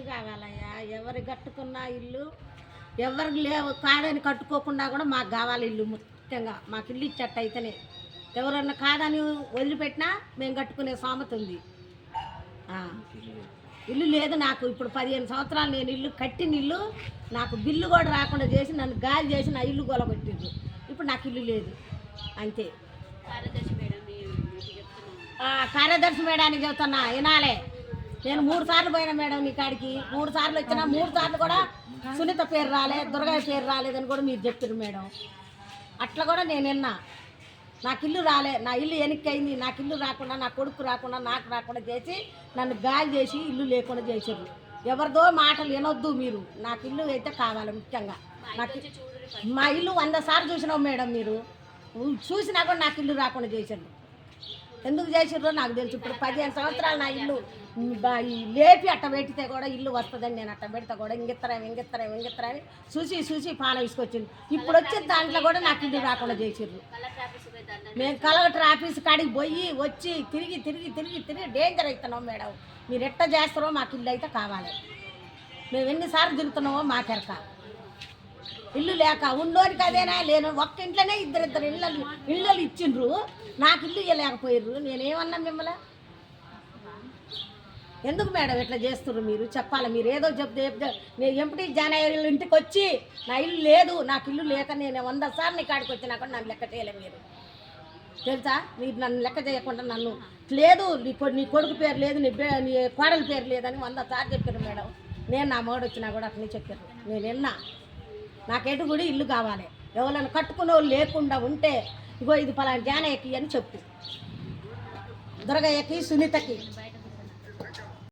ఇల్లు కావాలయ్యా. ఎవరు కట్టుకున్న ఇల్లు ఎవరికి లేవు కాదని కట్టుకోకుండా కూడా మాకు కావాలి ఇల్లు. ముఖ్యంగా మాకు ఇల్లు ఇచ్చట్టు అయితేనే ఎవరన్నా కాదని వదిలిపెట్టినా మేము కట్టుకునే సామెత ఉంది. ఇల్లు లేదు నాకు. ఇప్పుడు 15 సంవత్సరాలు నేను ఇల్లు కట్టిన ఇల్లు నాకు బిల్లు కూడా రాకుండా చేసి నన్ను గాలి చేసి నా ఇల్లు గొలగొట్టిండ్రు. ఇప్పుడు నాకు ఇల్లు లేదు అంతే. కార్యదర్శి మేడానికి చెప్తున్నా వినాలే. నేను 3 సార్లు పోయినా మేడం నీ కాడికి. 3 సార్లు వచ్చినా 3 సార్లు కూడా సునీత పేరు రాలే, దుర్గయ్య పేరు రాలేదని కూడా మీరు చెప్పారు మేడం. అట్లా కూడా నేను విన్నా. నాకు ఇల్లు రాలే, నా ఇల్లు వెనక్కి అయింది. నాకు ఇల్లు రాకుండా, నా కొడుకు రాకుండా, నాకు రాకుండా చేసి నన్ను గాలి చేసి ఇల్లు లేకుండా చేసారు. ఎవరిదో మాటలు వినొద్దు మీరు. నాకు ఇల్లు అయితే కావాలి ముఖ్యంగా. నాకు మా ఇల్లు 100 సార్లు చూసినావు మేడం. మీరు చూసినా కూడా నాకు ఇల్లు రాకుండా చేశారు. ఎందుకు చేసిర్రో నాకు తెలుసు. ఇప్పుడు 15 సంవత్సరాలు నా ఇల్లు లేపి అట్ట పెట్టితే కూడా ఇల్లు వస్తుందని నేను అట్ట పెడితే కూడా ఇంగిత్తరని చూసి పాన తీసుకొచ్చింది. ఇప్పుడు వచ్చే దాంట్లో కూడా నాకు ఇల్లు రాకుండా చేసిర్రు. మేము కలెక్టర్ ఆఫీస్ కాడికి పోయి వచ్చి తిరిగి డేంజర్ అవుతున్నాం మేడం. మీరు ఎట్ట చేస్తారో మాకు ఇల్లు అయితే కావాలి. మేము ఎన్నిసార్లు తిరుగుతున్నామో మాకెరక. ఇల్లు లేక ఉన్నోనికి అదేనా లేను. ఒక్క ఇంట్లోనే ఇద్దరు ఇళ్ళు ఇచ్చిండ్రు. నాకు ఇల్లు ఇవ్వలేకపోయారు. నేనేమన్నా మిమ్మల్ని ఎందుకు మేడం ఇట్లా చేస్తున్నారు మీరు? చెప్పాలి. మీరు ఏదో చెప్తే నేను ఎంపీ జానయ్య ఇంటికి వచ్చి నా ఇల్లు లేదు, నాకు ఇల్లు లేక నేను 100 సార్లు నీ కాడికి వచ్చినా కూడా నన్ను లెక్క చేయలే మీరు. తెలుసా? మీరు నన్ను లెక్క చేయకుండా నన్ను లేదు నీ కొడుకు పేరు లేదు, నీ కోడలి పేరు లేదని 100 సార్లు చెప్పారు మేడం. నేను నా మోడు వచ్చినా కూడా అట్లనే చెప్పారు. నేను విన్నా. నాకెటు కూడా ఇల్లు కావాలి. ఎవరైనా కట్టుకునే వాళ్ళు లేకుండా ఉంటే ఇగో ఇది పలానా జానయ్యకి అని చెప్పు, దుర్గయ్యకి, సునీతకి.